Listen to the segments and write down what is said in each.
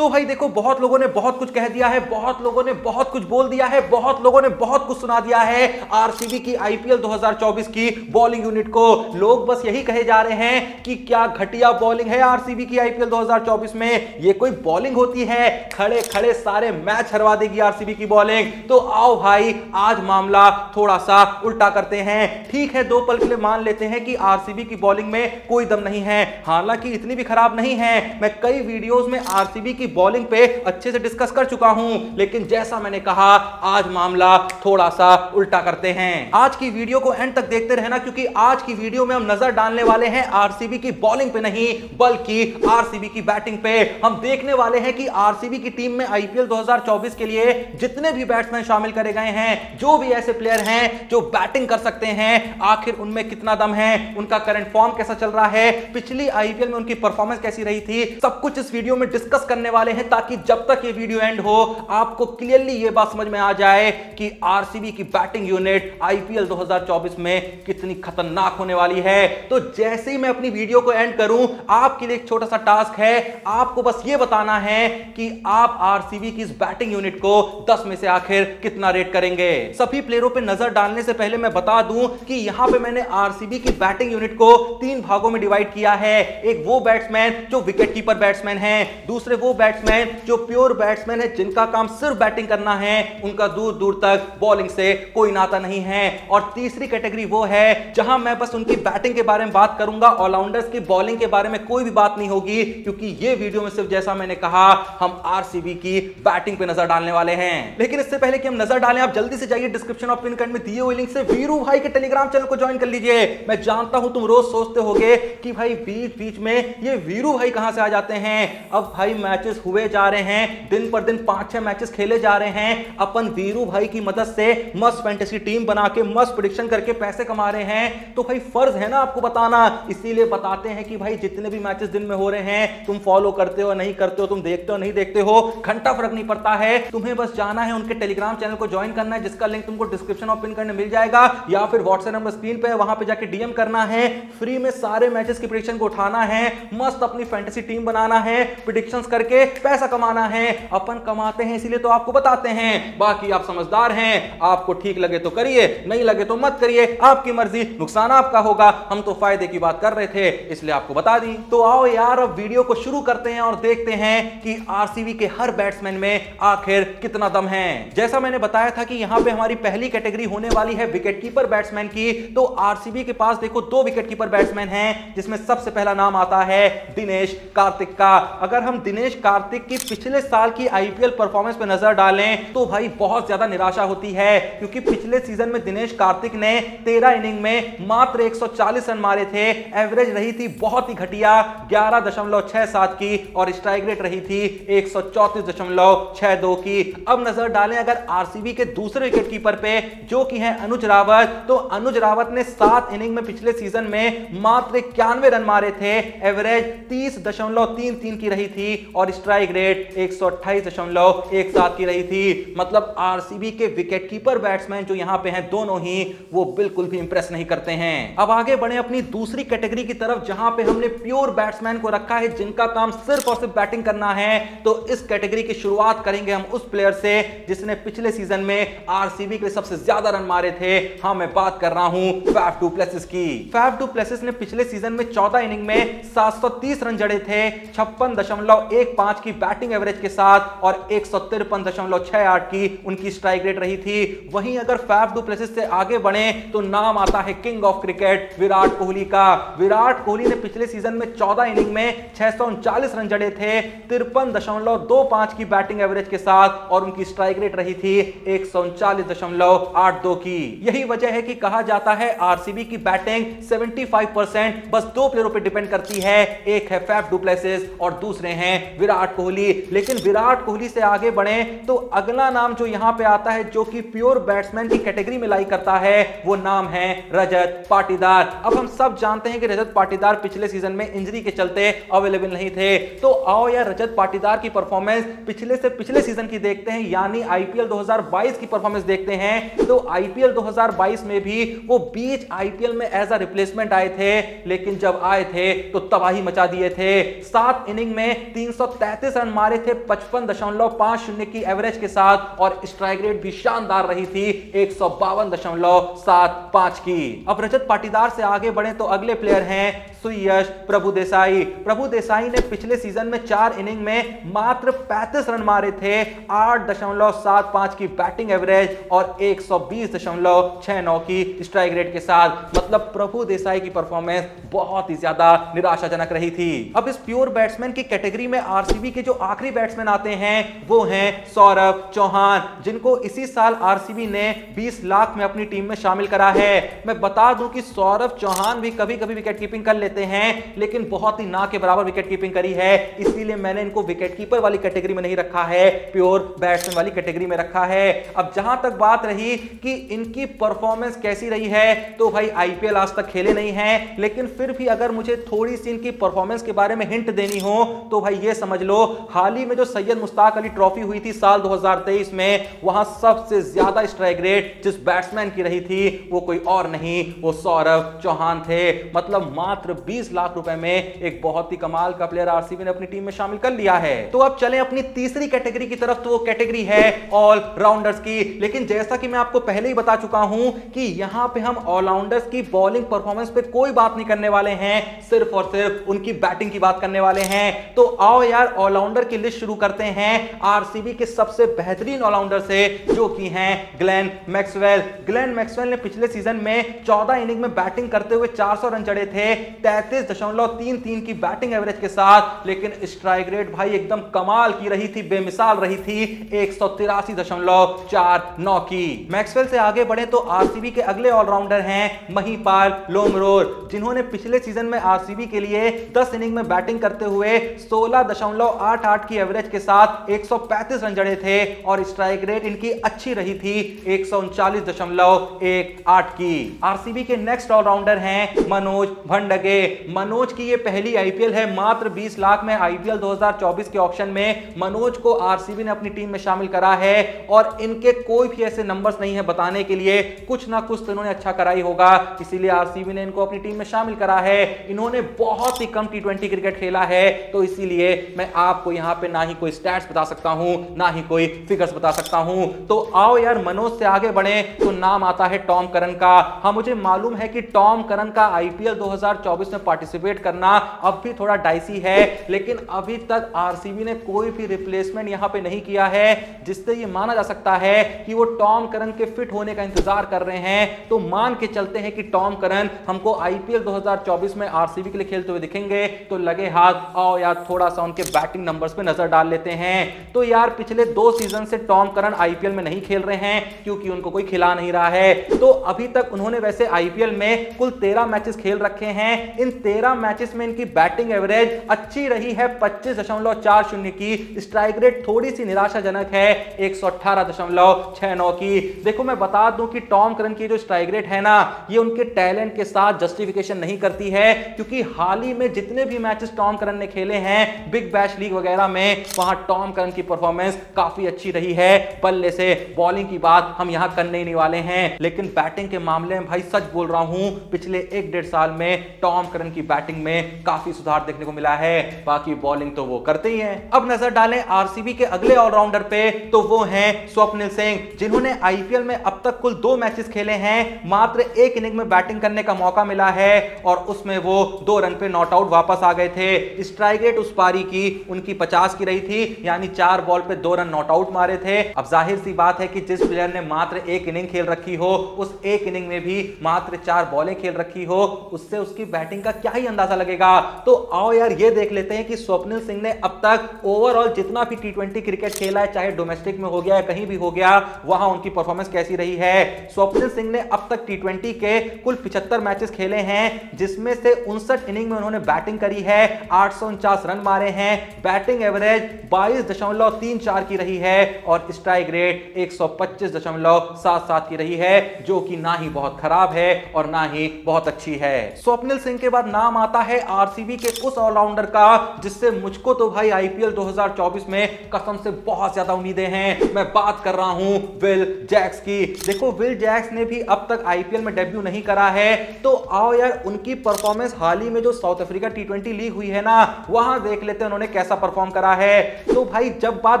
तो भाई देखो, बहुत लोगों ने बहुत कुछ कह दिया है, बहुत लोगों ने बहुत कुछ बोल दिया है, बहुत लोगों ने बहुत कुछ सुना दिया है आरसीबी की आईपीएल 2024 की बॉलिंग यूनिट को। लोग बस यही कहे जा रहे हैं कि क्या घटिया बॉलिंग है आरसीबी की आईपीएल 2024 में, ये कोई बॉलिंग होती है, खड़े खड़े सारे मैच हरवा देगी आरसीबी की बॉलिंग। तो आओ भाई, आज मामला थोड़ा सा उल्टा करते हैं। ठीक है, दो पल के लिए मान लेते हैं कि आरसीबी की बॉलिंग में कोई दम नहीं है, हालांकि इतनी भी खराब नहीं है। मैं कई वीडियोस में आरसीबी की बॉलिंग पे अच्छे से डिस्कस कर चुका हूं, लेकिन जैसा मैंने कहा, आज मामला थोड़ा सा उल्टा करते हैं। आज की वीडियो को एंड तक देखते रहना, क्योंकि आज की वीडियो में हम नजर डालने वाले हैं आरसीबी की बॉलिंग पे नहीं, बल्कि आरसीबी की बैटिंग पे। हम देखने वाले हैं कि आरसीबी की टीम में आईपीएल 2024 के लिए जितने भी बैट्समैन शामिल करे गए हैं, जो भी ऐसे प्लेयर हैं जो बैटिंग कर सकते हैं, आखिर उनमें कितना दम है, उनका करंट फॉर्म कैसा चल रहा है, पिछली आईपीएल में उनकी परफॉर्मेंस कैसी रही थी, सब कुछ इस वीडियो में डिस्कस करने वाले हैं, ताकि जब तक ये वीडियो एंड हो आपको क्लियरली ये बात समझ में आ जाए कि आरसीबी की बैटिंग यूनिट आईपीएल 2024 में कितनी खतरनाक होने वाली है। तो जैसे ही मैं अपनी वीडियो को एंड करूं, आपके लिए एक छोटा सा टास्क है, आपको बस ये बताना है कि आप आरसीबी की इस बैटिंग यूनिट को 10 में से आखिर कितना रेट करेंगे। सभी प्लेयरों पे नजर डालने से पहले मैं बता दूं कि यहां पे मैंने आरसीबी की बैटिंग यूनिट को 3 भागों में डिवाइड किया है। एक वो बैट्समैन जो विकेट कीपर बैट्समैन है, दूसरे वो बैट्समैन जो प्योर बैट्समैन है, जिनका काम सिर्फ बैटिंग करना है, उनका दूर दूर तक बॉलिंग से कोई नाता नहीं है, और तीसरी कैटेगरी वो है जहां मैं बस उनकी बैटिंग के बारे में बात करूंगा, ऑलराउंडर्स की बॉलिंग के बारे में कोई भी बात नहीं होगी, क्योंकि ये वीडियो में सिर्फ जैसा मैंने कहा हम आरसीबी की बैटिंग पे नजर डालने वाले हैं। लेकिन इससे पहले कि हम नजर डालें, आप जल्दी से जाइए डिस्क्रिप्शन और पिन कमेंट में दिए हुए लिंक से वीरू भाई के टेलीग्राम चैनल को ज्वाइन कर लीजिए। मैं जानता हूं तुम रोज सोचते होगे कि भाई बीच बीच में ये वीरू भाई कहां से आ जाते हैं। अब भाई मैचेस हुए जा रहे हैं, दिन पर दिन 5-6 मैचेस खेले जा रहे हैं, अपन वीरू भाई की मदद से मस्त फैंटेसी टीम बना के मस्त प्रेडिक्शन करके पैसे कमा रहे हैं। तो भाई फर्ज है ना आपको बताना, इसीलिए बताते हैं कि भाई जितने भी मैचेस दिन में हो रहे हैं, तुम फॉलो करते हो नहीं करते हो, तुम देखते हो नहीं देखते हो, घंटा फर्क नहीं पड़ता है, तुम्हें बस जाना है उनके टेलीग्राम चैनल को ज्वाइन करना है, जिसका लिंक तुमको डिस्क्रिप्शन और पिन करने मिल जाएगा, या फिर व्हाट्सएप नंबर स्क्रीन पे, वहां पे जाके डीएम करना है। फ्री में सारे मैचेस की प्रेडिक्शन को उठाना है, मस्त अपनी फैंटेसी टीम बनाना है, प्रेडिक्शंस करके पैसा कमाना है। अपन कमाते हैं इसीलिए तो आपको बताते हैं, बाकी आप समझदार हैं, आपको ठीक लगे तो करिए, नहीं लगे तो मत करिए, आपकी मर्जी, नुकसान आपका होगा। हम तो फायदे की बात कर रहे थे इसलिए आपको बता दी। तो आओ यार, अब वीडियो को शुरू करते हैं और देखते हैं कि आरसीबी के हर बैट्समैन में आखिर कितना दम है। जैसा मैंने बताया था कि यहां पे हमारी पहली कैटेगरी होने वाली है विकेट कीपर बैट्समैन की। तो आरसीबी के पास देखो 2 विकेट कीपर बैट्समैन हैं, जिसमें सबसे पहला नाम आता है दिनेश कार्तिक का। अगर हम दिनेश कार्तिक की पिछले साल की आईपीएल परफॉर्मेंस पे नजर डालें तो भाई बहुत ज्यादा निराशा होती है, क्योंकि पिछले सीजन में दिनेश कार्तिक ने 13 इनिंग में मात्र 140 रन मारे थे, एवरेज रही थी बहुत ही घटिया 11.67 की, और स्ट्राइक रेट रही थी 134.62 की। अब नजर डालें अगर आरसीबी के दूसरे विकेट कीपर पे, जो कि है अनुज रावत, तो अनुज रावत ने 7 इनिंग में पिछले सीजन में मात्र 91 रन मारे थे, एवरेज 30.33 की रही थी, और स्ट्राइक रेट 128.17 की रही थी। मतलब आरसीबी के विकेट कीपर बैट्समैन जो यहां पे हैं, दोनों ही वो बिल्कुल भी इंप्रेस नहीं करते हैं। अब आगे बढ़े अपनी दूसरी कैटेगरी की तरफ, जहां पे हमने प्योर बैट्समैन को रखा है, जिनका काम सिर्फ और सिर्फ बैटिंग करना है। तो इस कैटेगरी की शुरुआत करेंगे हम उस प्लेयर से जिसने पिछले सीजन में आरसीबी के लिए सबसे ज्यादा रन मारे थे। हाँ, मैं बात कर रहा हूं फैफ डू प्लेसिस की। फैफ डू प्लेसिस ने पिछले सीजन में 14 इनिंग में 730 रन जड़े थे, 56.15 की बैटिंग एवरेज के साथ, और 153.68 की उनकी स्ट्राइक रेट रही थी। वहीं अगर फैफ डू प्लेसिस से आगे बढ़े तो नाम आता है king of cricket Virat Kohli का। विराट कोहली ने पिछले सीजन में 14 इनिंग में 639 रन जड़े थे, 53.25 की बैटिंग एवरेज के साथ, और उनकी स्ट्राइक रेट रही थी 139.82 की। यही वजह है कि कहा जाता है आरसीबी की बैटिंग 75% बस 2 प्लेयरों पर डिपेंड करती है, एक है फैफ डू प्लेसिस और दूसरे हैं विराट कोहली। लेकिन विराट कोहली से आगे बढ़े तो अगला नाम जो यहां पे आता है, जो कि प्योर बैट्समैन की कैटेगरी में लाई करता है, वो नाम है रजत पाटीदार। अब हम सब जानते हैं कि रजत पाटीदार पिछले सीजन में इंजरी के चलते अवेलेबल नहीं थे। तो आओ यार, रजत पाटीदार की परफॉर्मेंस पिछले से पिछले सीजन की देखते हैं, यानी आईपीएल 2022 की परफॉर्मेंस देखते हैं। तो आईपीएल 2022 में भी वो बीच आईपीएल में एज अ रिप्लेसमेंट आए थे, लेकिन जब आए थे तो तबाही मचा दिए थे। 7 इनिंग में 363 133 रन मारे थे 55.50 की एवरेज के साथ और स्ट्राइक रेट भी शानदार रही थी 152.75 की। अब रजत पाटीदार से आगे बढ़े तो अगले प्लेयर हैं सुयश प्रभुदेसाई। प्रभुदेसाई ने पिछले सीजन में 4 इनिंग में मात्र 35 रन मारे थे, 8.75 की बैटिंग एवरेज और 120.69 की स्ट्राइक रेट के साथ। मतलब प्रभुदेसाई की परफॉर्मेंस बहुत ही ज्यादा निराशाजनक रही थी। अब इस प्योर बैट्समैन की कैटेगरी में आरसीबी के जो आखिरी बैट्समैन आते हैं वो हैं सौरभ चौहान, जिनको इसी साल आरसीबी ने 20 लाख में अपनी टीम में शामिल करा है। मैं बता दूं कि सौरभ चौहान भी कभी कभी विकेट कीपिंग कर लेते हैं, लेकिन बहुत ही ना के बराबर विकेट कीपिंग करी है, इसीलिए मैंने इनको विकेट कीपर वाली कैटेगरी में नहीं रखा है, प्योर बैट्समैन वाली कैटेगरी में रखा है। अब जहां तक बात रही कि इनकी परफॉर्मेंस कैसी रही है, तो भाई आईपीएल आज तक खेले नहीं हैं, लेकिन फिर भी अगर मुझे थोड़ी सी इनकी परफॉर्मेंस के बारे में हिंट देनी हो तो भाई ये समझ लो, हाल ही में जो सैयद मुश्ताक अली ट्रॉफी हुई थी साल 2023 में, वहां सबसे ज्यादा स्ट्राइक रेट जिस बैट्समैन की रही थी वो कोई और नहीं, वो सौरभ चौहान थे। मतलब मात्र 20 लाख रुपए में एक बहुत ही कमाल का प्लेयर आरसीबी ने अपनी टीम में शामिल कर लिया है। तो अब चलें अपनी तीसरी कैटेगरी की तरफ, तो वो कैटेगरी है ऑल राउंडर्स की। लेकिन जैसा कि मैं आपको पहले ही बता चुका हूं कि यहां पे हम ऑलराउंडर्स की बॉलिंग परफॉर्मेंस पे कोई बात नहीं करने वाले हैं, सिर्फ और सिर्फ उनकी बैटिंग की बात करने वाले हैं। तो आओ यार ऑलराउंडर की लिस्ट शुरू करते हैं आरसीबी के सबसे बेहतरीन ऑलराउंडर से, जो कि हैं ग्लेन मैक्सवेल। ग्लेन मैक्सवेल ने पिछले सीजन में 14 इनिंग में बैटिंग करते हुए 400 रन जड़े थे, 33.33 की बैटिंग एवरेज के साथ, लेकिन स्ट्राइक रेट भाई एकदम कमाल की रही थी, बेमिसाल रही थी, 183.49 की। मैक्सवेल से आगे बढ़े तो आरसीबी के अगले ऑलराउंडर हैं महिपाल लोमरोर, जिन्होंने पिछले सीजन में आरसीबी के लिए 10 इनिंग में बैटिंग करते हुए 16.88 की एवरेज के साथ 135 रन जड़े थे और स्ट्राइक रेट इनकी अच्छी रही थी 139.18 की। आरसीबी के नेक्स्ट ऑलराउंडर हैं मनोज भंडगे। मनोज की ये पहली आईपीएल है, मात्र 20 लाख में आईपीएल 2024 के ऑक्शन में मनोज को आरसीबी ने अपनी टीम में शामिल करा है और इनके कोई भी ऐसे नंबर्स नहीं है बताने के लिए, कुछ ना कुछ तो इन्होंने अच्छा करा ही होगा, इसीलिए आरसीबी ने इनको अपनी टीम में शामिल करा है। इन्होंने बहुत ही कम टी20 क्रिकेट खेला है, तो इसीलिए मैं आपको यहां पे ना ही कोई स्टैट्स बता सकता हूं, ना ही कोई फिगर्स बता सकता हूं। तो आओ यार मनोज से आगे बढ़े तो नाम आता है टॉम करन का। हाँ, मुझे मालूम है कि टॉम करन का आईपीएल 2024 में पार्टिसिपेट करना अब भी थोड़ा डाइसी है, लेकिन अभी तक आरसीबी ने कोई भी रिप्लेसमेंट यहां पे नहीं किया है जिससे ये माना जा सकता है कि वो टॉम करन के फिट होने का इंतजार कर रहे हैं। तो मान के चलते हैं कि टॉम करन हमको आईपीएल 2024 में आरसीबी के लिए खेलते हुए दिखेंगे, तो लगे हाथ आओ यार थोड़ा सा उनके बैटिंग नंबर्स पे नजर डाल लेते हैं। तो यार पिछले 2 सीजन से टॉम करन आईपीएल में नहीं खेल रहे हैं क्योंकि उनको कोई खिला नहीं रहा है। तो अभी तक उन्होंने वैसे आईपीएल में कुल 13 मैचेस खेल रखे हैं। इन 13 मैचेस में इनकी बैटिंग एवरेज अच्छी रही है 25.40 की, स्ट्राइक रेट थोड़ी सी निराशाजनक है 118.69 की। देखो मैं बता दूं कि टॉम करन की जो स्ट्राइक रेट है ना, ये उनके टैलेंट के साथ जस्टिफिकेशन नहीं करती है, क्योंकि हाल ही में जितने भी मैचेस टॉम करन ने खेले हैं बिग बैश लीग वगैरह में, वहां टॉम करन की परफॉर्मेंस काफी अच्छी रही है। बल्ले से बॉलिंग की बात हम यहां करने ही नहीं वाले हैं, लेकिन बैटिंग के मामले में भाई सच बोल रहा हूं, पिछले 1-1.5 साल में टॉम करन की बैटिंग में काफी सुधार देखने को मिला है। बाकी बॉलिंग तो वो करते ही हैं। अब नजर डालें आरसीबी के अगले ऑलराउंडर पे, तो वो हैं स्वप्निल सिंह, जिन्होंने आईपीएल में अब तक कुल 2 मैचेस खेले हैं, मात्र 1 इनिंग में बैटिंग करने का मौका मिला है और उसमें वो 2 रन पे नॉट आउट वापस आ गए थे। स्ट्राइक रेट उस पारी की उनकी 50 की रही थी, यानी 4 बॉल पे 2 रन नॉट आउट मारे थे। अब जाहिर सी बात है कि जिस प्लेयर ने मात्र 1 इनिंग खेल रखी हो, उस 1 इनिंग में भी मात्र 4 बॉलें खेल रखी हो, उससे उसकी बैटिंग का क्या ही अंदाजा लगेगा। तो आओ यार ये देख लेते हैं कि स्वप्निल सिंह ने अब तक ओवरऑल जितना भी टी20 क्रिकेट खेला है, चाहे डोमेस्टिक में हो गया या कहीं भी हो गया, वहां उनकी परफॉर्मेंस कैसी रही है। स्वप्निल सिंह ने अब तक टी20 के कुल 75 मैचेस खेले हैं, जिसमें से 59 इनिंग में उन्होंने बैटिंग करी है, 849 रन मारे हैं, बैटिंग एवरेज 22.34 की रही है और स्ट्राइक रेट 125.77 की रही है, जो कि ना ही बहुत खराब है और ना ही बहुत अच्छी है। स्वप्निल सिंह के बाद नाम आता है आरसीबी के उस ऑलराउंडर का जिससे मुझको तो भाई आईपीएल 2024 में कसम से बहुत ज्यादा उम्मीदें हैं। मैं बात कर रहा हूं विल जैक्स की। देखो विल जैक्स ने भी अब तक आईपीएल में डेब्यू नहीं करा है, तो आओ यार उनकी परफॉर्मेंस हाल ही में जो साउथ अफ्रीका टी20 लीग हुई है ना, वहां देख लेते हैं उन्होंने कैसा परफॉर्म करा है। तो भाई जब बात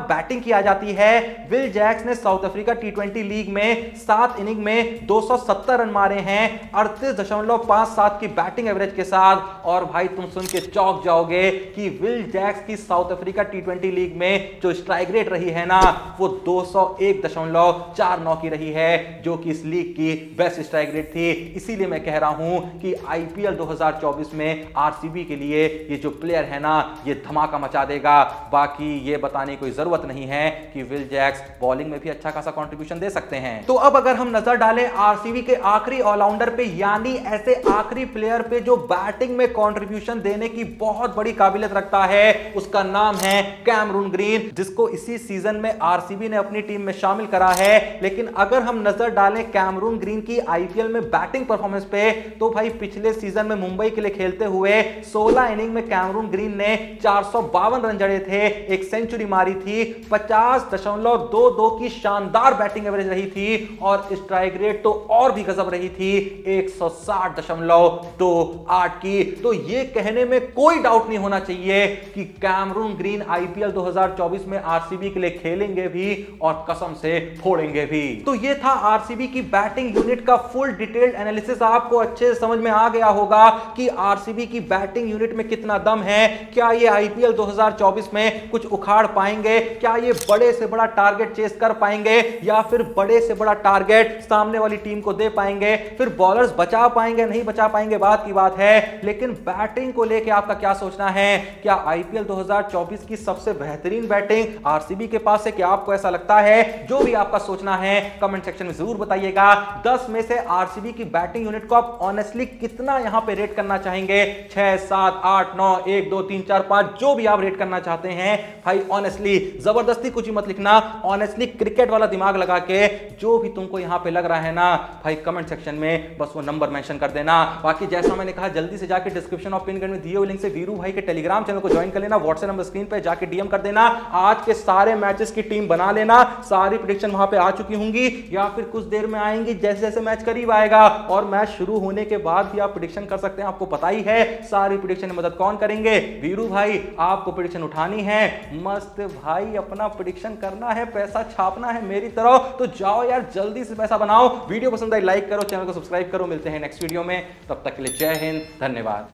बैटिंग की आ जाती है, विल जैक्स ने साउथ अफ्रीका टी20 लीग में 7 इनिंग में 270 रन मारे हैं 38.57 की बैटिंग एवरेज के साथ। और भाई तुम सुन के चौंक जाओगे कि विल जैक्स की साउथ अफ्रीका टी20 लीग में जो स्ट्राइक रेट रही है ना, वो 201.49 की रही है, जो कि इस लीग की बेस्ट स्ट्राइक रेट थी। इसीलिए मैं कह रहा हूं कि आईपीएल 2024 में आरसीबी के लिए ये जो प्लेयर है ना, ये धमाका मचा देगा। बाकी ये बताने की कोई जरूरत नहीं है कि विल जैक्स बॉलिंग में भी अच्छा खासा कंट्रीब्यूशन दे सकते हैं। तो अब अगर हम नजर डालें आरसीबी के आखिरी ऑलराउंडर पे, यानी ऐसे आखिरी प्लेयर पे जो बैटिंग में कंट्रीब्यूशन देने की बहुत बड़ी काबिलियत रखता है, उसका नाम है कैमरून ग्रीन, जिसको इसी सीजन में आरसीबी ने अपनी टीम में शामिल करा है। लेकिन अगर हम नजर डालें कैमरून ग्रीन की आईपीएल में बैटिंग परफॉर्मेंस पे, तो भाई पिछले सीजन में मुंबई के लिए खेलते हुए 16 इनिंग में कैमरून ग्रीन ने 452 रन जड़े थे, एक सेंचुरी मारी थी, 50.22 की शानदार बैटिंग एवरेज रही थी और स्ट्राइक रेट तो और भी गजब रही थी, 160.28 की। तो ये कहने में कोई डाउट नहीं होना चाहिए कि कैमरून ग्रीन आईपीएल 2024 में आरसीबी के लिए खेलेंगे भी और कसम से फोड़ेंगे भी। तो ये था आरसीबी की बैटिंग यूनिट का फुल डिटेल्ड एनालिसिस। आपको अच्छे से समझ में आ गया होगा कि आरसीबी की बैटिंग यूनिट में कितना दम है, क्या ये आईपीएल 2024 में कुछ उखाड़ पाएंगे, क्या ये बड़े से बड़ा टारगेट चेस कर पाएंगे या फिर बड़े से बड़ा टारगेट सामने वाली टीम को दे पाएंगे, फिर बॉलर्स बचा पाएंगे नहीं बचा पाएंगे बात की बात है। लेकिन बैटिंग को लेकर आपका क्या सोचना है? क्या आईपीएल 2024 की सबसे बेहतरीन बैटिंग आरसीबी के पास है? क्या आपको ऐसा लगता है? जो भी आपका सोचना है कमेंट सेक्शन में जरूर बताइएगा। 10 में से आरसीबी की बैटिंग यूनिट को आप ऑनेस्टली कितना यहां पे रेट करना चाहेंगे? 6, 7, 8, 9, 1, 2, 3, 4, 5, जो भी आप रेट करना चाहते हैं भाई। ऑनेस्टली जबरदस्ती कुछ मत लिखना, ऑनेस्टली क्रिकेट वाला दिमाग लगा के जो भी तुमको यहां पे लग रहा है ना भाई, कमेंट सेक्शन में बस वो नंबर मेंशन कर देना। बाकी जैसा मैंने कहा, जल्दी से जाके डिस्क्रिप्शन और पिन में दिए हुए लिंक से वीरू भाई के टेलीग्राम चैनल को ज्वाइन कर लेना, व्हाट्सएप नंबर स्क्रीन पे जाके डीएम कर देना, आज के सारे मैचेस की टीम बना लेना। सारी प्रेडिक्शन वहां पे आ चुकी होंगी या फिर कुछ देर में आएंगी जैसे जैसे मैच करीब आएगा। और मैच शुरू होने के बाद भी आप प्रेडिक्शन कर सकते हैं, आपको पता ही है। सारी प्रेडिक्शन में मदद कौन करेंगे? वीरू भाई। आपको प्रेडिक्शन उठानी है, मस्त भाई अपना प्रेडिक्शन करना है, पैसा छापना है मेरी तरह, तो जाओ यार जल्दी से पैसा बनाओ। वीडियो पसंद आई लाइक करो, चैनल को सब्सक्राइब करो। मिलते हैं नेक्स्ट वीडियो में, तब तक के लिए जय हिंद, धन्यवाद।